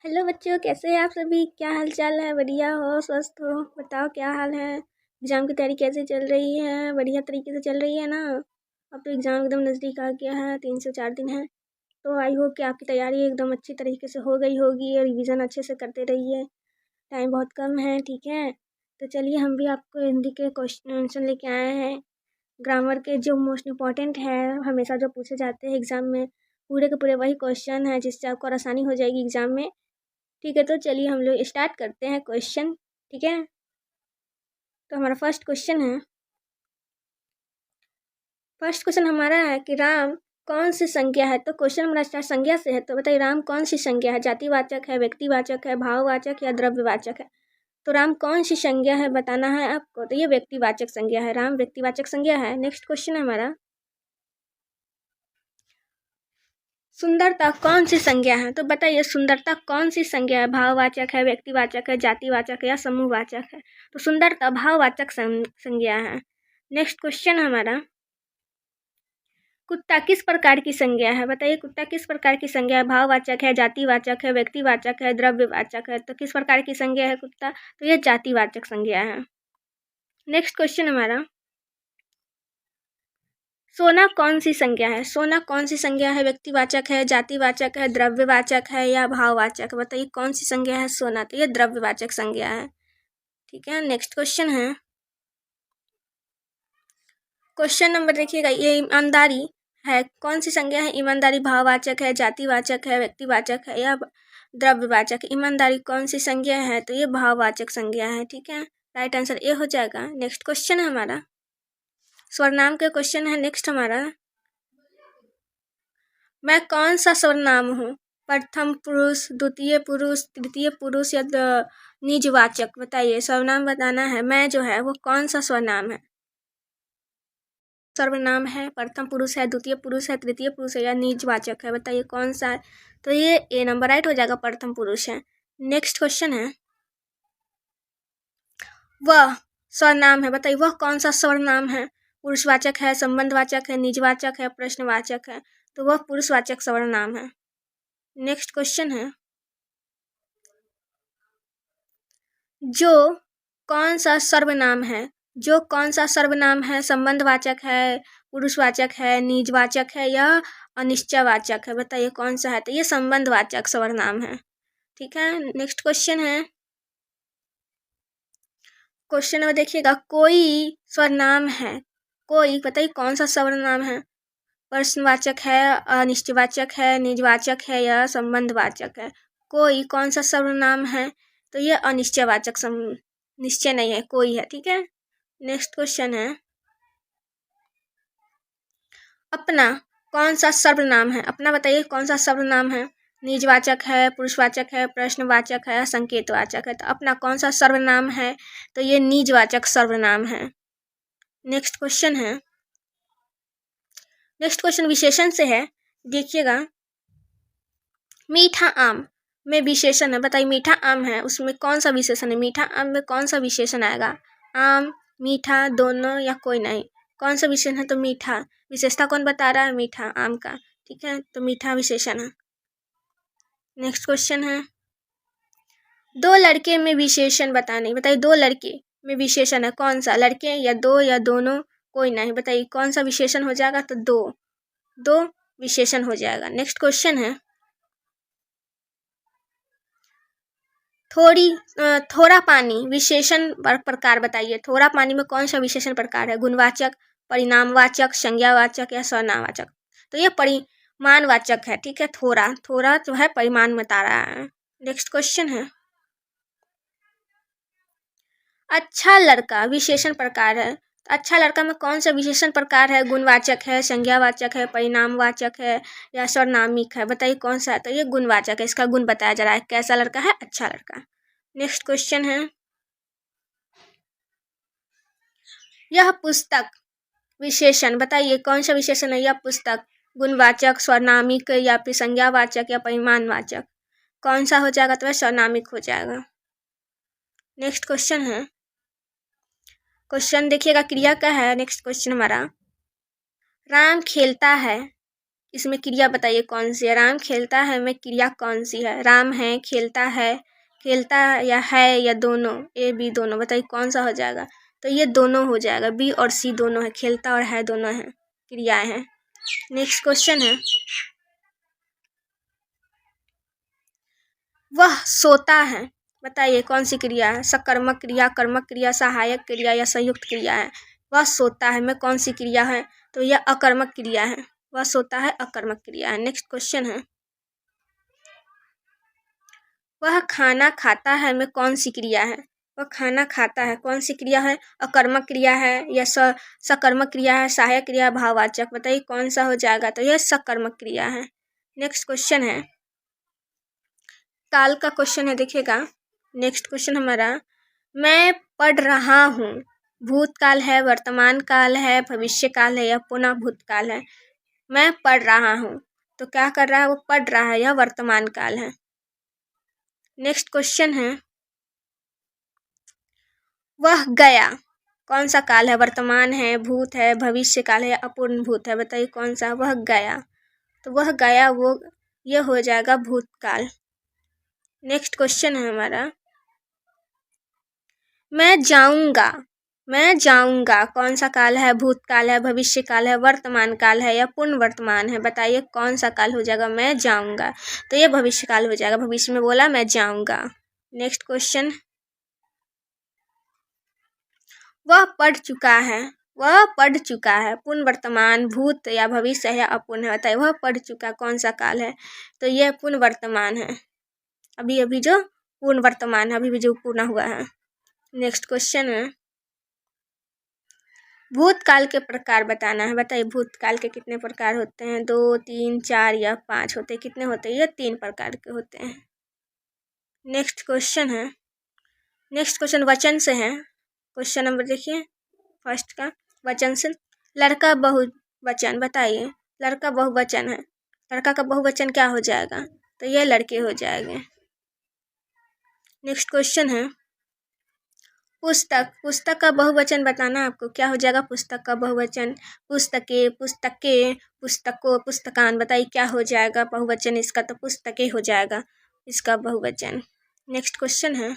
Hello बच्चों, कैसे हैं आप सभी। क्या हाल चाल है? बढ़िया हो, स्वस्थ हो? बताओ क्या हाल है। एग्ज़ाम की तैयारी कैसे चल रही है? बढ़िया तरीके से चल रही है ना? अब तो एग्ज़ाम एकदम नज़दीक आ गया है, 3 से 4 दिन है। तो आई होप कि आपकी तैयारी एकदम अच्छी तरीके से हो गई होगी और रिवीजन अच्छे से करते रहिए। टाइम बहुत कम है, ठीक है। तो चलिए, हम भी आपको हिंदी के क्वेश्चन आंसर लेके आए हैं। ग्रामर के जो मोस्ट इम्पॉर्टेंट है, हमेशा जो पूछे जाते हैं एग्ज़ाम में, पूरे के पूरे वही क्वेश्चन है, जिससे आपको आसानी हो जाएगी एग्ज़ाम में। ठीक है, तो चलिए हम लोग स्टार्ट करते हैं क्वेश्चन। ठीक है, तो हमारा फर्स्ट क्वेश्चन हमारा है कि राम कौन सी संज्ञा है। तो क्वेश्चन हमारा स्टार्ट संज्ञा से है। तो बताइए, राम कौन सी संज्ञा है? जातिवाचक है, व्यक्तिवाचक है, भाववाचक या द्रव्यवाचक है? तो राम कौन सी संज्ञा है बताना है आपको। तो ये व्यक्तिवाचक संज्ञा है, राम व्यक्तिवाचक संज्ञा है। नेक्स्ट क्वेश्चन है हमारा, सुंदरता कौन सी संज्ञा है। तो बताइए, सुंदरता कौन सी संज्ञा है? भाववाचक है, व्यक्तिवाचक है, जातिवाचक है या समूहवाचक है? तो सुंदरता भाववाचक संज्ञा है। नेक्स्ट क्वेश्चन हमारा, कुत्ता किस प्रकार की संज्ञा है। बताइए, कुत्ता किस प्रकार की संज्ञा है? भाववाचक है, जातिवाचक है, व्यक्तिवाचक है, द्रव्यवाचक है? तो किस प्रकार की संज्ञा है कुत्ता? तो यह जातिवाचक संज्ञा है। नेक्स्ट क्वेश्चन हमारा, सोना कौन सी संज्ञा है। सोना कौन सी संज्ञा है? व्यक्तिवाचक है, जातिवाचक है, द्रव्यवाचक है या भाववाचक? बताइए कौन सी संज्ञा है सोना। तो ये द्रव्यवाचक संज्ञा है। ठीक है, नेक्स्ट क्वेश्चन है, क्वेश्चन नंबर देखिएगा, ये ईमानदारी है कौन सी संज्ञा है? ईमानदारी भाववाचक है, जातिवाचक है, व्यक्तिवाचक है या द्रव्यवाचक? ईमानदारी कौन सी संज्ञा है? तो ये भाववाचक संज्ञा है। ठीक है, राइट आंसर ए हो जाएगा। नेक्स्ट क्वेश्चन है हमारा, सर्वनाम के क्वेश्चन है। नेक्स्ट हमारा, मैं कौन सा सर्वनाम हूँ? प्रथम पुरुष, द्वितीय पुरुष, तृतीय पुरुष या निजवाचक? बताइए, सर्वनाम बताना है। मैं जो है वो कौन सा सर्वनाम है? सर्वनाम है, प्रथम पुरुष है, द्वितीय पुरुष है, तृतीय पुरुष है या निजवाचक है? बताइए कौन सा है। तो ये ए नंबर राइट हो जाएगा, प्रथम पुरुष है। नेक्स्ट क्वेश्चन है, वह सर्वनाम है। बताइए वह कौन सा सर्वनाम है? पुरुषवाचक है, संबंधवाचक है, निजवाचक है, प्रश्नवाचक है? तो वह पुरुषवाचक सर्वनाम है। नेक्स्ट क्वेश्चन है, जो कौन सा सर्वनाम है? जो कौन सा सर्वनाम है? संबंधवाचक है, पुरुषवाचक है, निजवाचक है या अनिश्चयवाचक है? बताइए कौन सा है। तो ये संबंधवाचक सर्वनाम है। ठीक है, नेक्स्ट क्वेश्चन है, क्वेश्चन नंबर देखिएगा, कोई सर्वनाम है, कोई बताइए कौन सा सर्वनाम है? प्रश्नवाचक है, अनिश्चयवाचक है, निजवाचक है या संबंधवाचक है? कोई कौन सा सर्वनाम है? तो ये अनिश्चयवाचक निश्चय नहीं है, कोई है। ठीक है, नेक्स्ट क्वेश्चन है, अपना कौन सा सर्वनाम है? अपना बताइए कौन सा सर्वनाम है? निजवाचक है, पुरुषवाचक है, प्रश्नवाचक है, संकेतवाचक है? तो अपना कौन सा सर्वनाम है? तो ये निजवाचक सर्वनाम है। नेक्स्ट क्वेश्चन है, नेक्स्ट क्वेश्चन विशेषण से है। देखिएगा, मीठा आम में विशेषण है। बताइए, मीठा आम है, उसमें कौन सा विशेषण है? मीठा आम में कौन सा विशेषण आएगा? आम, मीठा, दोनों या कोई नहीं? कौन सा विशेषण है? तो मीठा। विशेषता कौन बता रहा है? मीठा आम का। ठीक है, तो मीठा विशेषण है। नेक्स्ट क्वेश्चन है, दो लड़के में विशेषण बताने। बताइए, दो लड़के में विशेषण है, कौन सा? लड़के या दो या दोनों? कोई नहीं? बताइए कौन सा विशेषण हो जाएगा? तो दो, दो विशेषण हो जाएगा। नेक्स्ट क्वेश्चन है, थोड़ा पानी विशेषण प्रकार बताइए। थोड़ा पानी में कौन सा विशेषण प्रकार है? गुणवाचक, परिणामवाचक, संज्ञावाचक या सर्वनामवाचक? तो ये परिमाणवाचक है। ठीक है, थोड़ा थोड़ा जो है परिमाण में बता रहा है। नेक्स्ट क्वेश्चन है, अच्छा लड़का विशेषण प्रकार है। अच्छा लड़का में कौन सा विशेषण प्रकार है? गुणवाचक है, संज्ञावाचक है, परिणामवाचक है या सर्वनामिक है? बताइए कौन सा है। तो ये गुणवाचक है, इसका गुण बताया जा रहा है, कैसा लड़का है? अच्छा लड़का। नेक्स्ट क्वेश्चन है, यह पुस्तक विशेषण बताइए कौन सा विशेषण है? यह पुस्तक गुणवाचक, सर्वनामिक या फिर संज्ञावाचक या परिमाणवाचक? कौन सा हो जाएगा? तो वह सर्वनामिक हो जाएगा। नेक्स्ट क्वेश्चन है, क्वेश्चन देखिएगा क्रिया का है। नेक्स्ट क्वेश्चन हमारा, राम खेलता है, इसमें क्रिया बताइए कौन सी है। राम खेलता है में क्रिया कौन सी है। राम है, खेलता है या दोनों, ए बी दोनों, बताइए कौन सा हो जाएगा। तो ये दोनों हो जाएगा, बी और सी दोनों है, खेलता और है दोनों है, क्रियाएं हैं। नेक्स्ट क्वेश्चन है, वह सोता है, बताइए कौन सी क्रिया है। सकर्मक क्रिया, कर्मक क्रिया, सहायक क्रिया या संयुक्त क्रिया है। वह सोता है में कौन सी क्रिया है। तो यह अकर्मक क्रिया है, वह सोता है अकर्मक क्रिया है। नेक्स्ट क्वेश्चन है, वह खाना खाता है में कौन सी क्रिया है। वह खाना खाता है कौन सी क्रिया है। अकर्मक क्रिया है या सकर्मक क्रिया है, सहायक क्रिया, भाववाचक, बताइए कौन सा हो जाएगा। तो यह सकर्मक क्रिया है। नेक्स्ट क्वेश्चन है, काल का क्वेश्चन है, देखिएगा। नेक्स्ट क्वेश्चन हमारा, मैं पढ़ रहा हूँ, भूतकाल है, वर्तमान काल है, भविष्य काल है या पुनः भूतकाल है। मैं पढ़ रहा हूँ, तो क्या कर रहा है, वो पढ़ रहा है, यह वर्तमान काल है। नेक्स्ट क्वेश्चन है, वह गया, कौन सा काल है। वर्तमान है, भूत है, भविष्य काल है या अपूर्ण भूत है, बताइए कौन सा। वह गया, तो वह गया वो ये हो जाएगा भूतकाल। नेक्स्ट क्वेश्चन है हमारा, मैं जाऊंगा कौन सा काल है। भूतकाल है, भविष्य काल है, वर्तमान काल है या पूर्ण वर्तमान है, बताइए कौन सा काल हो जाएगा। मैं जाऊंगा, तो ये भविष्य काल हो जाएगा, भविष्य में बोला मैं जाऊंगा। नेक्स्ट क्वेश्चन, वह पढ़ चुका है, पूर्ण वर्तमान, भूत या भविष्य है या अपूर्ण है, बताइए वह पढ़ चुका कौन सा काल है। तो यह पूर्ण वर्तमान है, अभी जो पूर्ण वर्तमान है, अभी जो पूर्ण हुआ है। नेक्स्ट क्वेश्चन है, भूतकाल के प्रकार बताना है, बताइए भूतकाल के कितने प्रकार होते हैं। 2, 3, 4 या 5 होते हैं, कितने होते हैं, ये 3 प्रकार के होते हैं। नेक्स्ट क्वेश्चन है, नेक्स्ट क्वेश्चन वचन से है। क्वेश्चन नंबर देखिए फर्स्ट का, वचन से, लड़का बहुवचन, बताइए लड़का बहुवचन है, लड़का का बहुवचन क्या हो जाएगा। तो ये लड़के हो जाएंगे। नेक्स्ट क्वेश्चन है, पुस्तक का बहुवचन बताना है आपको, क्या हो जाएगा पुस्तक का बहुवचन। पुस्तकें, पुस्तकों, पुस्तकान, बताइए क्या हो जाएगा बहुवचन इसका। तो पुस्तकें हो जाएगा इसका बहुवचन। नेक्स्ट क्वेश्चन है,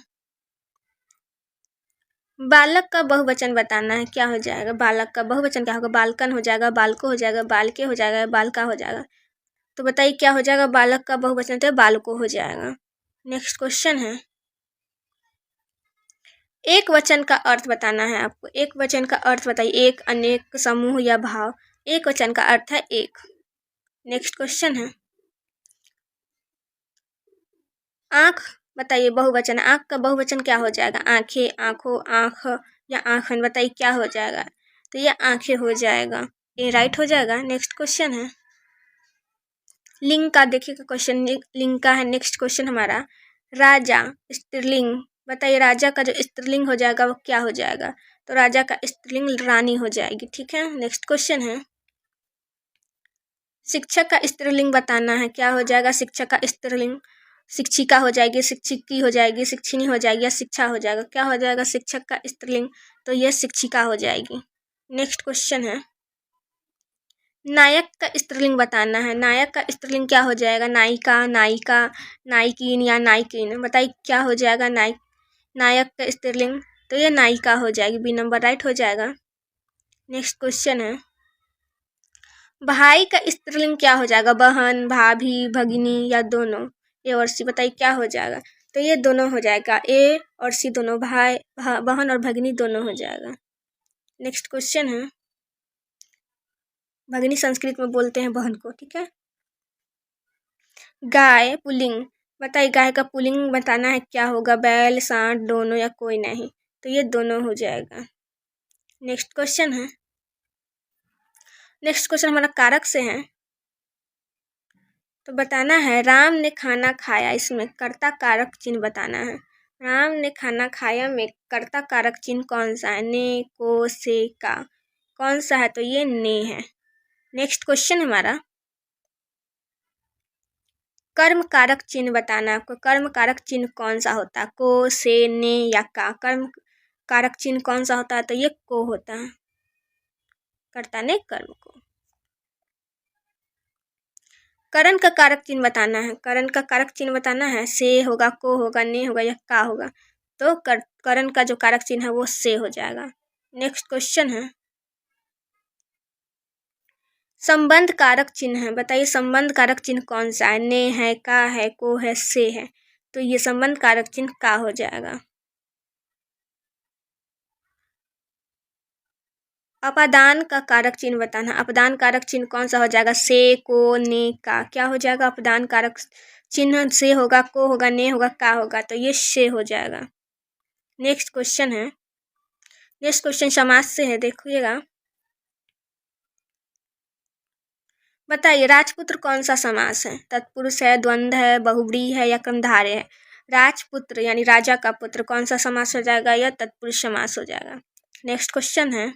बालक का बहुवचन बताना है, क्या हो जाएगा। बालक का बहुवचन क्या होगा, बालकन हो जाएगा, बालको हो जाएगा, बालके हो जाएगा, बालका हो जाएगा। तो बताइए क्या हो जाएगा, बालक का बहुवचन तो बालको हो जाएगा। नेक्स्ट क्वेश्चन है, एक वचन का अर्थ बताना है आपको, एक वचन का अर्थ बताइए। एक, अनेक, समूह या भाव। एक वचन का अर्थ है एक। नेक्स्ट क्वेश्चन है, आँख बताइए बहुवचन, आँख का बहुवचन क्या हो जाएगा। आँखें, आँखों, आँख या आँखन, बताइए क्या हो जाएगा। तो ये आँखें हो जाएगा, ये राइट हो जाएगा। नेक्स्ट क्वेश्चन है, लिंग का देखिएगा क्वेश्चन, लिंग का है। नेक्स्ट क्वेश्चन हमारा, राजा स्त्रीलिंग, बताइए राजा का जो स्त्रीलिंग हो जाएगा वो क्या हो जाएगा। तो राजा का स्त्रीलिंग रानी हो जाएगी, ठीक है। नेक्स्ट क्वेश्चन है, शिक्षक का स्त्रीलिंग बताना है, क्या हो जाएगा शिक्षक का स्त्रीलिंग। शिक्षिका हो जाएगी, शिक्षिकी हो जाएगी, शिक्षिणी हो जाएगी या शिक्षा हो जाएगा, क्या हो जाएगा शिक्षक का स्त्रीलिंग। तो यह शिक्षिका हो जाएगी। नेक्स्ट क्वेश्चन है, नायक का स्त्रीलिंग बताना है, नायक का स्त्रीलिंग क्या हो जाएगा। नायिका, नायिका, नायकिन या नायकिन, बताइए क्या हो जाएगा नायक का स्त्रीलिंग। तो ये नायिका हो जाएगी, बी नंबर राइट हो जाएगा। नेक्स्ट क्वेश्चन है, भाई का स्त्रीलिंग क्या हो जाएगा। बहन, भाभी, भगिनी या दोनों, ए और सी, बताइए क्या हो जाएगा। तो ये दोनों हो जाएगा, ए और सी दोनों, भाई बहन और भगिनी दोनों हो जाएगा। नेक्स्ट क्वेश्चन है, भगिनी संस्कृत में बोलते हैं बहन को, ठीक है। गाय पुल्लिंग, बताइए गाय का पुल्लिंग बताना है, क्या होगा। बैल, सांड, दोनों या कोई नहीं। तो ये दोनों हो जाएगा। नेक्स्ट क्वेश्चन है, नेक्स्ट क्वेश्चन हमारा कारक से है। तो बताना है, राम ने खाना खाया, इसमें कर्ता कारक चिन्ह बताना है। राम ने खाना खाया में कर्ता कारक चिन्ह कौन सा है। ने, को, से, का, कौन सा है। तो ये ने है। नेक्स्ट क्वेश्चन हमारा, कर्म कारक चिन्ह बताना है आपको, कर्म कारक चिन्ह कौन सा होता है। को, से, ने या का, कर्म कारक चिन्ह कौन सा होता है। तो ये को होता है, कर्ता ने कर्म को। करण का कारक चिन्ह बताना है, करण का कारक चिन्ह बताना है। से होगा, को होगा, ने होगा या का होगा। तो करण का जो कारक चिन्ह है वो से हो जाएगा। नेक्स्ट क्वेश्चन है, संबंध कारक चिन्ह है, बताइए संबंध कारक चिन्ह कौन सा है। ने है, का है, को है, से है। तो ये संबंध कारक चिन्ह का हो जाएगा। अपादान का कारक चिन्ह बताना। अपदान कारक चिन्ह कौन सा हो जाएगा। से, को, ने, का। क्या हो जाएगा अपदान कारक चिन्ह। से होगा, को होगा, ने होगा, का होगा। तो ये से हो जाएगा। नेक्स्ट क्वेश्चन है, नेक्स्ट क्वेश्चन समास से है, देखिएगा। बताइए राजपुत्र कौन सा समास है। तत्पुरुष है, द्वंद्व है, बहुव्रीहि है या कर्मधारय है। राजपुत्र यानी राजा का पुत्र कौन सा समास हो जाएगा, या तत्पुरुष समास हो जाएगा। नेक्स्ट क्वेश्चन है,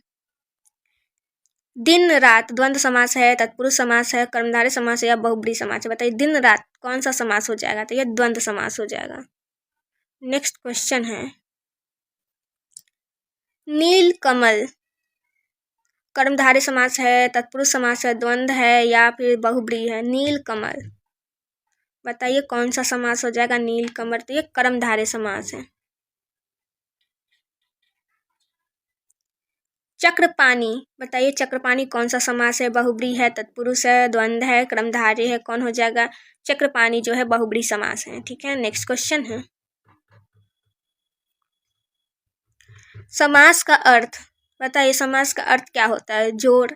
दिन रात द्वंद्व समास है, तत्पुरुष समास है, कर्मधारय समास है या बहुव्रीहि समास है। बताइए दिन रात कौन सा समास हो जाएगा। तो यह द्वंद्व समास हो जाएगा। नेक्स्ट क्वेश्चन है, नील कमल कर्मधारय समास है, तत्पुरुष समास है, द्वंद्व है या फिर बहुव्रीहि है। नील कमल बताइए कौन सा समास हो जाएगा। नील कमल। तो ये कर्मधारय समास है। चक्रपाणी बताइए चक्रपाणी कौन सा समास है। बहुव्रीहि है, तत्पुरुष है, द्वंद्व है, कर्मधारय है। कौन हो जाएगा। चक्रपाणी जो है बहुव्रीहि समास है। ठीक है। नेक्स्ट क्वेश्चन है, समास का अर्थ बताइए। समास का अर्थ क्या होता है। जोड़,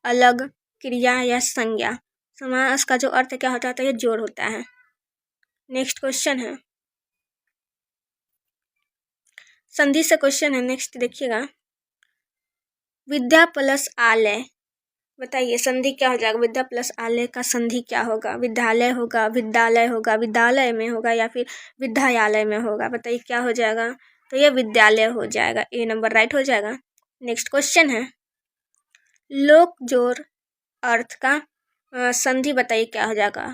अलग, क्रिया या संज्ञा। समास का जो अर्थ क्या होता है, तो ये जोड़ होता है। नेक्स्ट क्वेश्चन है, संधि से क्वेश्चन है। नेक्स्ट देखिएगा, विद्या प्लस आलय बताइए संधि क्या हो जाएगा। विद्या प्लस आलय का संधि क्या होगा। विद्यालय होगा, विद्यालय होगा, विद्यालय में होगा या फिर विद्यालय में होगा। बताइए क्या हो जाएगा। तो ये विद्यालय हो जाएगा। ए नंबर राइट हो जाएगा। नेक्स्ट क्वेश्चन है, लोक जोड़ अर्थ का संधि बताइए क्या हो जाएगा।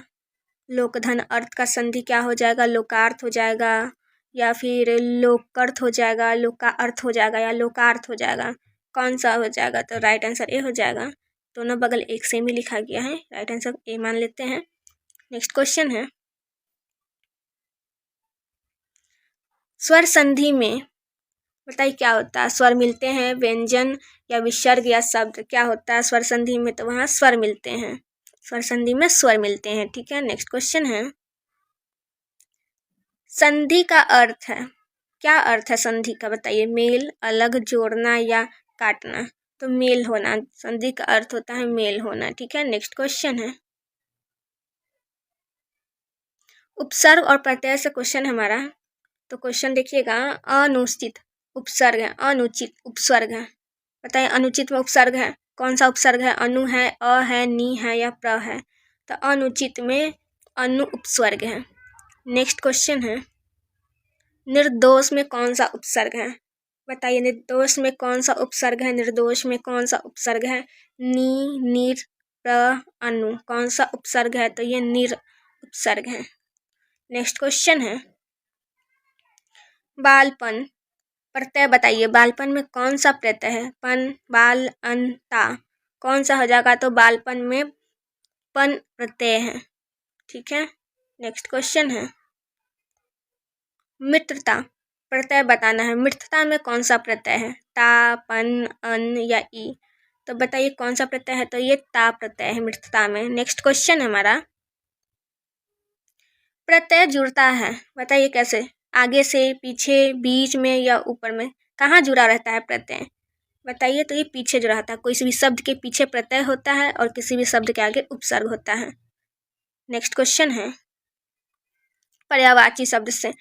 लोकधन अर्थ का संधि क्या हो जाएगा। लोकार्थ हो जाएगा या फिर लोकर्थ हो जाएगा, लोका अर्थ हो जाएगा या लोकार्थ हो जाएगा। कौन सा हो जाएगा। तो राइट आंसर ए हो जाएगा। दोनों बगल एक सेम ही लिखा गया है, राइट आंसर ए मान लेते हैं। नेक्स्ट क्वेश्चन है, स्वर संधि में बताइए क्या होता है। स्वर मिलते हैं, व्यंजन या विसर्ग या शब्द क्या होता है स्वर संधि में। तो वहाँ स्वर मिलते हैं, स्वर संधि में स्वर मिलते हैं। ठीक है। नेक्स्ट क्वेश्चन है, संधि का अर्थ है क्या अर्थ है संधि का बताइए। मेल, अलग, जोड़ना या काटना। तो मेल होना, संधि का अर्थ होता है मेल होना। ठीक है। नेक्स्ट क्वेश्चन है, उपसर्ग और प्रत्यय से क्वेश्चन हमारा। तो क्वेश्चन देखिएगा, अनुचित उपसर्ग है, अनुचित उपसर्ग है। बताइए अनुचित में उपसर्ग है, कौन सा उपसर्ग है। अनु है, अ है, नी है या प्र है। तो अनुचित में अनु उपसर्ग है। नेक्स्ट क्वेश्चन है, निर्दोष में कौन सा उपसर्ग है। बताइए निर्दोष में कौन सा उपसर्ग है। निर्दोष में कौन सा उपसर्ग है। नी, निर, प्र, अनु। कौन सा उपसर्ग है। तो ये निर उपसर्ग है। नेक्स्ट क्वेश्चन है, बालपन प्रत्यय बताइए। बालपन में कौन सा प्रत्यय है। पन, बाल, अन, ता। कौन सा हो जाएगा। तो बालपन में पन प्रत्यय है। ठीक है। नेक्स्ट क्वेश्चन है, मित्रता प्रत्यय बताना है। मित्रता में कौन सा प्रत्यय है। ता, पन, अन या ई। तो बताइए कौन सा प्रत्यय है। तो ये ता प्रत्यय है मित्रता में। नेक्स्ट क्वेश्चन है हमारा, प्रत्यय जुड़ता है बताइए कैसे। आगे से, पीछे, बीच में या ऊपर में। कहाँ जुड़ा रहता है प्रत्यय बताइए। तो ये पीछे जुड़ा रहता है। कोई भी शब्द के पीछे प्रत्यय होता है और किसी भी शब्द के आगे उपसर्ग होता है। नेक्स्ट क्वेश्चन है, पर्यायवाची शब्द से।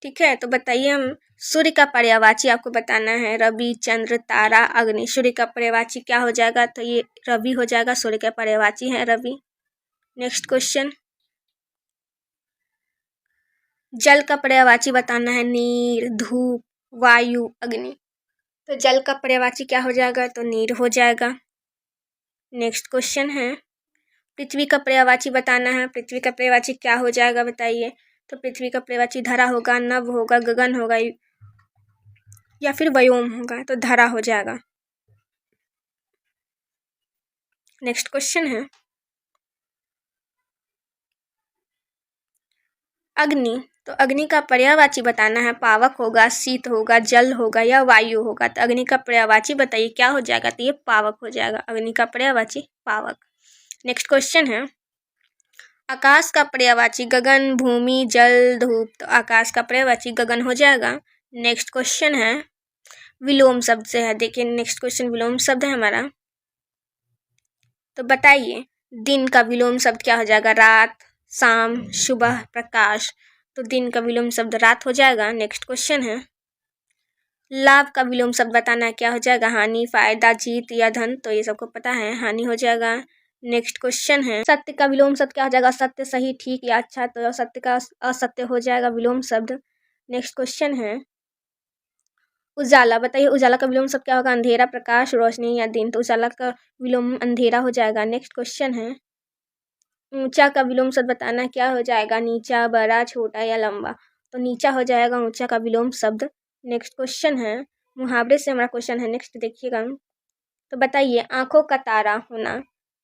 ठीक है। तो बताइए हम सूर्य का पर्यायवाची आपको बताना है। रवि, चंद्र, तारा, अग्नि। सूर्य का पर्यायवाची क्या हो जाएगा। तो ये रवि हो जाएगा। सूर्य का पर्यायवाची है रवि। नेक्स्ट क्वेश्चन, जल का पर्यायवाची बताना है। नीर, धूप, वायु, अग्नि। तो जल का पर्यायवाची क्या हो जाएगा। तो नीर हो जाएगा। नेक्स्ट क्वेश्चन है, पृथ्वी का पर्यायवाची बताना है। पृथ्वी का पर्यायवाची क्या हो जाएगा बताइए। तो पृथ्वी का पर्यायवाची धरा होगा, नभ होगा, गगन होगा या फिर व्योम होगा। तो धरा हो जाएगा। नेक्स्ट क्वेश्चन है, अग्नि, तो अग्नि का पर्यायवाची बताना है। पावक होगा, शीत होगा, जल होगा या वायु होगा। तो अग्नि का पर्यायवाची बताइए क्या हो जाएगा। तो ये पावक हो जाएगा। अग्नि का पर्यायवाची पावक। नेक्स्ट क्वेश्चन है आकाश का पर्यायवाची गगन, भूमि, जल, धूप। तो आकाश का पर्यायवाची गगन हो जाएगा। नेक्स्ट क्वेश्चन है विलोम शब्द से है। देखिए नेक्स्ट क्वेश्चन विलोम शब्द है हमारा। तो बताइए दिन का विलोम शब्द क्या हो जाएगा। रात, शाम, सुबह, प्रकाश। तो दिन का विलोम शब्द रात हो जाएगा। नेक्स्ट क्वेश्चन है लाभ का विलोम शब्द बताना है। क्या हो जाएगा। हानि, फायदा, जीत या धन। तो ये सबको पता है, हानि हो जाएगा। नेक्स्ट क्वेश्चन है सत्य का विलोम शब्द क्या हो जाएगा। सत्य, सही, ठीक या अच्छा। तो सत्य का असत्य हो जाएगा विलोम शब्द। नेक्स्ट क्वेश्चन है उजाला, बताइए उजाला का विलोम शब्द क्या होगा। अंधेरा, प्रकाश, रोशनी या दिन। तो उजाला का विलोम अंधेरा हो जाएगा। नेक्स्ट क्वेश्चन है ऊंचा का विलोम शब्द बताना क्या हो जाएगा। नीचा, बड़ा, छोटा या लंबा। तो नीचा हो जाएगा ऊंचा का विलोम शब्द। नेक्स्ट क्वेश्चन है मुहावरे से हमारा क्वेश्चन है। नेक्स्ट देखिएगा। तो बताइए आंखों का तारा होना,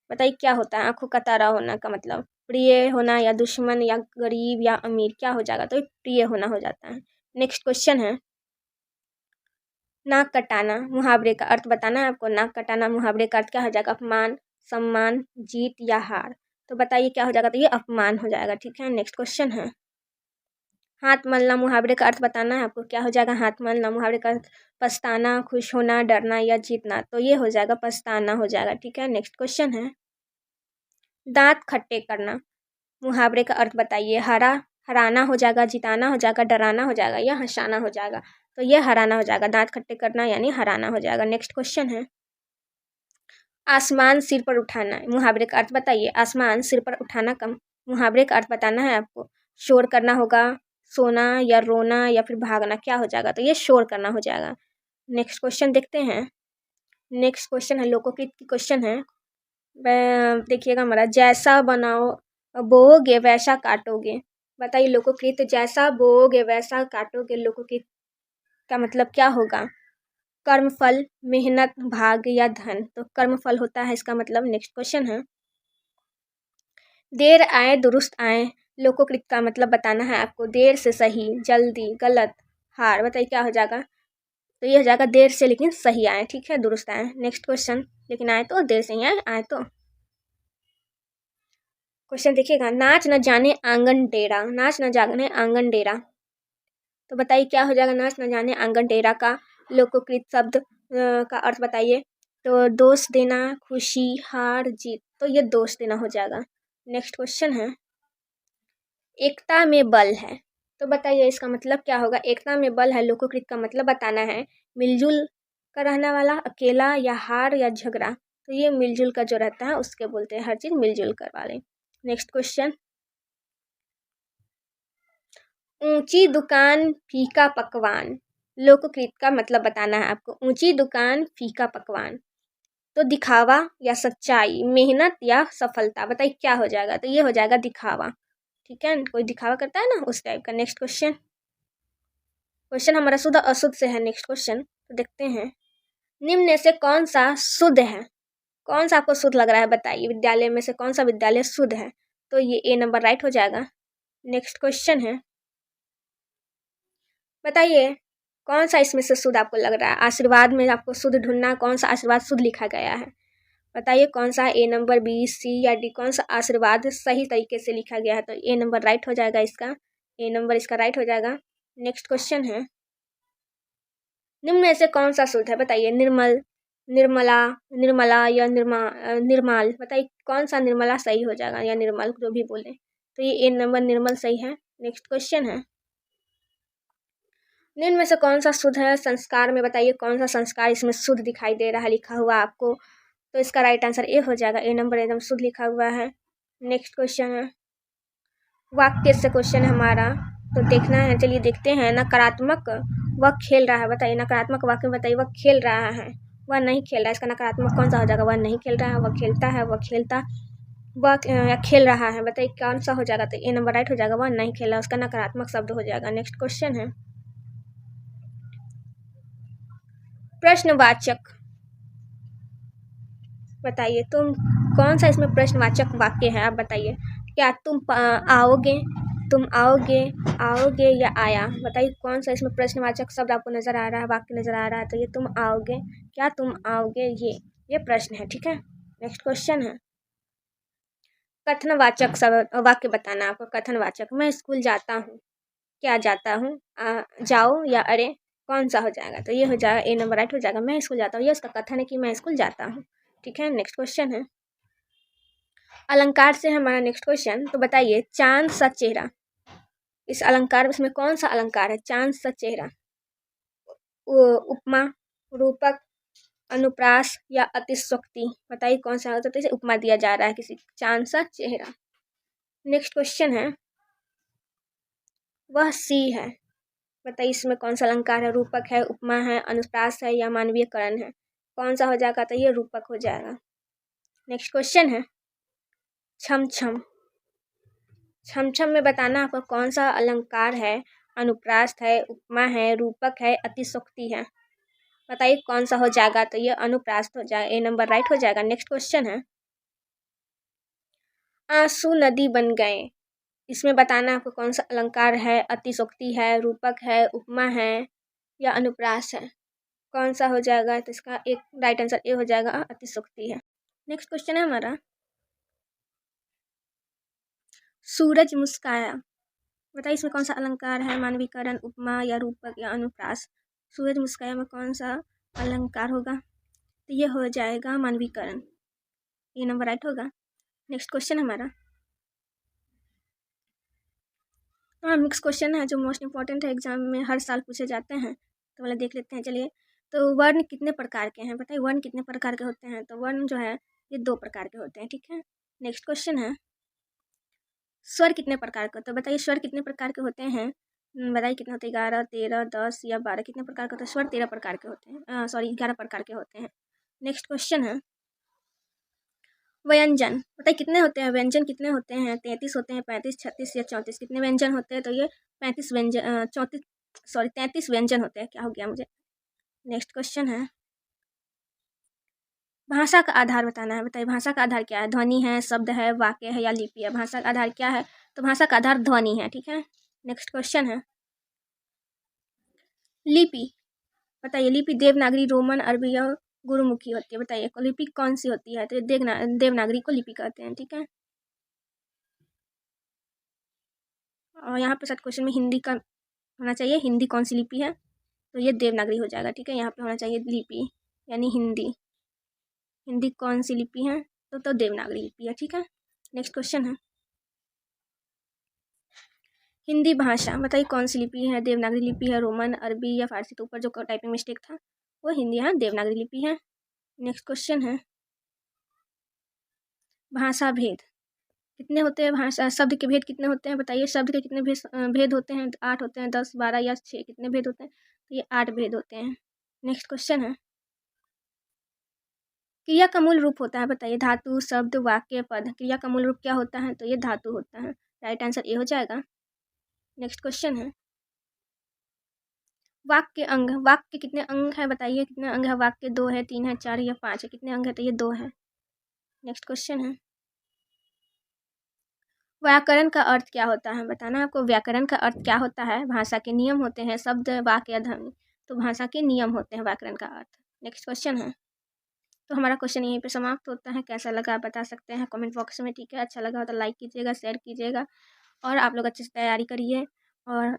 बताइए क्या होता है। आंखों का तारा होना का मतलब प्रिय होना या दुश्मन या गरीब या अमीर। क्या हो जाएगा। तो प्रिय होना हो जाता है। नेक्स्ट क्वेश्चन है नाक कटाना, मुहावरे का अर्थ बताना है आपको। नाक कटाना मुहावरे का अर्थ क्या हो जाएगा। अपमान, सम्मान, जीत या हार। तो बताइए क्या हो जाएगा। तो ये अपमान हो जाएगा। ठीक है। नेक्स्ट क्वेश्चन है हाथ मलना, मुहावरे का अर्थ बताना है आपको। क्या हो जाएगा। हाथ मलना मुहावरे का अर्थ पछताना, खुश होना, डरना या जीतना। तो ये हो जाएगा पछताना हो जाएगा। ठीक है। नेक्स्ट क्वेश्चन है दांत खट्टे करना, मुहावरे का अर्थ बताइए। हराना हो जाएगा, जिताना हो जाएगा, डराना हो जाएगा या हंसाना हो जाएगा। तो ये हराना हो जाएगा। दांत खट्टे करना यानी हराना हो जाएगा। नेक्स्ट क्वेश्चन है आसमान सिर पर उठाना, मुहावरे का अर्थ बताइए। आसमान सिर पर उठाना का मुहावरे का अर्थ बताना है आपको। शोर करना होगा, सोना या रोना या फिर भागना। क्या हो जाएगा। तो ये शोर करना हो जाएगा। नेक्स्ट क्वेश्चन देखते हैं। नेक्स्ट क्वेश्चन है लोकोकृत की क्वेश्चन है। देखिएगा हमारा जैसा बनाओ बोओगे वैसा काटोगे। बताइए लोकोकृत जैसा बोओगे वैसा काटोगे। लोकोकृत का मतलब क्या होगा। कर्मफल, मेहनत, भाग्य या धन। तो कर्मफल होता है इसका मतलब। नेक्स्ट क्वेश्चन है देर आए दुरुस्त आए, लोकोकृत का मतलब बताना है आपको। देर से सही, जल्दी, गलत, हार। बताइए क्या हो जाएगा। तो ये हो जाएगा देर से लेकिन सही आए। ठीक है। दुरुस्त आए। नेक्स्ट क्वेश्चन लेकिन आए तो देर से ही आए तो। क्वेश्चन देखिएगा नाच न जाने आंगन टेढ़ा, नाच न जाने आंगन टेढ़ा। तो बताइए क्या हो जाएगा। नाच न जाने आंगन टेढ़ा का लोकोकृत शब्द का अर्थ बताइए। तो दोष देना, खुशी, हार, जीत। तो ये दोष देना हो जाएगा। नेक्स्ट क्वेश्चन है एकता में बल है। तो बताइए इसका मतलब क्या होगा। एकता में बल है लोकोकृत का मतलब बताना है मिलजुल कर रहने वाला, अकेला या हार या झगड़ा। तो ये मिलजुल का जो रहता है उसके बोलते हैं। हर चीज़ मिलजुल कर वाले। नेक्स्ट क्वेश्चन ऊंची दुकान फीका पकवान, लोकोकृत का मतलब बताना है आपको। ऊंची दुकान फीका पकवान। तो दिखावा या सच्चाई, मेहनत या सफलता। बताइए क्या हो जाएगा। तो ये हो जाएगा दिखावा। ठीक है। कोई दिखावा करता है ना उस टाइप का। नेक्स्ट क्वेश्चन क्वेश्चन हमारा शुद्ध अशुद्ध से है। नेक्स्ट क्वेश्चन तो देखते हैं निम्न में से कौन सा शुद्ध है। कौन सा आपको शुद्ध लग रहा है बताइए। विद्यालय में से कौन सा विद्यालय शुद्ध है। तो ये ए नंबर राइट हो जाएगा। नेक्स्ट क्वेश्चन है बताइए कौन सा इसमें से शुद्ध आपको लग रहा है। आशीर्वाद में आपको शुद्ध ढूंढना, कौन सा आशीर्वाद शुद्ध लिखा गया है। बताइए कौन सा ए नंबर, बी, सी या डी। कौन सा आशीर्वाद सही तरीके से लिखा गया है। तो ए नंबर राइट हो जाएगा इसका। ए नंबर इसका राइट हो जाएगा। नेक्स्ट क्वेश्चन है निम्न में से कौन सा शुद्ध है। बताइए निर्मल, निर्मला, निर्मला या निर्माल। बताइए कौन सा निर्मला सही हो जाएगा या निर्मल जो भी बोले। तो ये ए नंबर निर्मल सही है। नेक्स्ट क्वेश्चन है निम्न में से कौन सा शुद्ध है। संस्कार में बताइए कौन सा संस्कार इसमें शुद्ध दिखाई दे रहा है लिखा हुआ आपको। तो इसका राइट आंसर ए हो जाएगा। ए नंबर एकदम शुद्ध लिखा हुआ है। नेक्स्ट क्वेश्चन है वाक्य से क्वेश्चन है हमारा। तो देखना है, चलिए देखते हैं। नकारात्मक वह खेल रहा है। बताइए नकारात्मक वाक्य में बताइए वह खेल रहा है, वह नहीं खेल रहा है। इसका नकारात्मक कौन सा हो जाएगा। वह नहीं खेल रहा है, वह खेलता है, वह खेलता, वह खेल रहा है। बताइए कौन सा हो जाएगा। तो ए नंबर राइट हो जाएगा। वह नहीं खेल रहा, उसका नकारात्मक शब्द हो जाएगा। नेक्स्ट क्वेश्चन है प्रश्नवाचक, बताइए तुम कौन सा इसमें प्रश्नवाचक वाक्य है। आप बताइए क्या तुम आओगे, तुम आओगे, आओगे या आया, बताइए कौन सा इसमें प्रश्नवाचक शब्द आपको नज़र आ रहा है, वाक्य नज़र आ रहा है। तो ये तुम आओगे, क्या तुम आओगे, ये प्रश्न है। ठीक है, नेक्स्ट क्वेश्चन है कथनवाचक शब्द वाक्य बताना आपको। कथनवाचक, मैं स्कूल जाता हूँ, क्या जाता हूँ, जाओ या अरे, कौन सा हो जाएगा। तो ये हो जाएगा ए नंबर राइट हो जाएगा। मैं स्कूल जाता हूँ, ये उसका कथन है कि मैं स्कूल जाता हूँ। ठीक है, नेक्स्ट क्वेश्चन है अलंकार से हमारा नेक्स्ट क्वेश्चन। तो बताइए चांद सा चेहरा, इस अलंकार में कौन सा अलंकार है। चांद सा चेहरा, उपमा, रूपक, अनुप्रास या अतिशयोक्ति, बताइए कौन सा होता है। तो इसे उपमा दिया जा रहा है किसी चांद सा चेहरा। नेक्स्ट क्वेश्चन है वह सी है, बताइए इसमें कौन सा अलंकार है। रूपक है, उपमा है, अनुप्रास है या मानवीयकरण है, कौन सा हो जाएगा। तो ये रूपक हो जाएगा। नेक्स्ट क्वेश्चन है छम छम, छम छम में बताना आपको कौन सा अलंकार है, अनुप्रास है, उपमा है, रूपक है, अतिशयोक्ति है, बताइए कौन सा हो जाएगा। तो ये अनुप्रास हो जाएगा, ए नंबर राइट हो जाएगा। नेक्स्ट क्वेश्चन है आंसू नदी बन गए, इसमें बताना आपको कौन सा अलंकार है, अतिशयोक्ति है, रूपक है, उपमा है या अनुप्रास है, कौन सा हो जाएगा। तो इसका एक राइट आंसर ए हो जाएगा, अतिशयोक्ति है। नेक्स्ट क्वेश्चन है हमारा सूरज मुस्काया, बताइए इसमें कौन सा अलंकार है, मानवीकरण, उपमा या रूपक या अनुप्रास। सूरज मुस्काया में कौन सा अलंकार होगा। तो ये हो जाएगा मानवीकरण, ये नंबर राइट होगा। नेक्स्ट क्वेश्चन हमारा मिक्स क्वेश्चन है जो मोस्ट इंपॉर्टेंट है, एग्जाम में हर साल पूछे जाते हैं। तो वाला देख लेते हैं चलिए। तो वर्ण कितने प्रकार के हैं, बताइए वर्ण कितने प्रकार के होते हैं। तो वर्ण जो है ये 2 प्रकार के होते हैं। ठीक है, नेक्स्ट क्वेश्चन है स्वर कितने प्रकार के होते हैं, बताइए स्वर कितने प्रकार के होते हैं। बताइए कितने होते हैं, 11, 13, 10 या 12, कितने प्रकार के होते हैं। स्वर 13 प्रकार के होते हैं, सॉरी 11 प्रकार के होते हैं। नेक्स्ट क्वेश्चन है व्यंजन, बताइए कितने होते हैं, व्यंजन कितने होते हैं। 33 होते हैं, 35, 36 या 34, कितने व्यंजन होते हैं। तो ये 35 व्यंजन, 34 सॉरी 33 व्यंजन होते हैं। क्या हो गया मुझे। नेक्स्ट क्वेश्चन है भाषा का आधार बताना है, बताइए भाषा का आधार क्या है। ध्वनि है, शब्द है, वाक्य है या लिपि है, भाषा का आधार क्या है। तो भाषा का आधार ध्वनि है। ठीक है, नेक्स्ट क्वेश्चन है लिपि, बताइए लिपि देवनागरी, रोमन, अरबी या गुरुमुखी होती है, बताइए लिपि कौन सी होती है। तो देवनागरी को लिपि कहते हैं। ठीक है, और यहाँ पे साथ क्वेश्चन में हिंदी का होना चाहिए, हिंदी कौन सी लिपि है। तो ये देवनागरी हो जाएगा। ठीक है, यहाँ पे होना चाहिए लिपि यानी हिंदी, हिंदी कौन सी लिपि है। तो देवनागरी लिपि है। ठीक है, नेक्स्ट क्वेश्चन है हिंदी भाषा, बताइए कौन सी लिपि है। देवनागरी लिपि है, रोमन, अरबी या फारसी। तो ऊपर जो टाइपिंग मिस्टेक था वो हिंदी है, देवनागरी लिपि है। नेक्स्ट क्वेश्चन है भाषा भेद, कितने होते हैं भाषा शब्द के भेद कितने होते हैं, बताइए शब्द के कितने भेद होते हैं। 8 होते हैं, 10, 12 या 6, कितने भेद होते हैं। तो ये 8 भेद होते हैं। नेक्स्ट क्वेश्चन है क्रिया का मूल रूप होता है, बताइए धातु, शब्द, वाक्य, पद। क्रिया का मूल रूप क्या होता है। तो ये धातु होता है, राइट आंसर ए हो जाएगा। नेक्स्ट क्वेश्चन है वाक्य अंग, वाक्य कितने अंग है, बताइए कितने अंग है। वाक्य 2 है, 3 है, 4 या 5 है, कितने अंग है। तो ये 2 है। नेक्स्ट क्वेश्चन है व्याकरण का अर्थ क्या होता है, बताना आपको व्याकरण का अर्थ क्या होता है। भाषा के नियम होते हैं, शब्द, वाक्य या ध्वनि। तो भाषा के नियम होते हैं व्याकरण का अर्थ। नेक्स्ट क्वेश्चन है तो हमारा क्वेश्चन यहीं पे समाप्त होता है। कैसा लगा आप बता सकते हैं कमेंट बॉक्स में। ठीक है, अच्छा लगा हो तो लाइक कीजिएगा, शेयर कीजिएगा और आप लोग अच्छे से तैयारी करिए और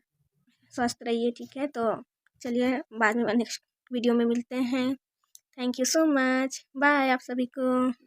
स्वस्थ रहिए। ठीक है, तो चलिए बाद में नेक्स्ट वीडियो में मिलते हैं। Thank you so much, bye आप सभी को।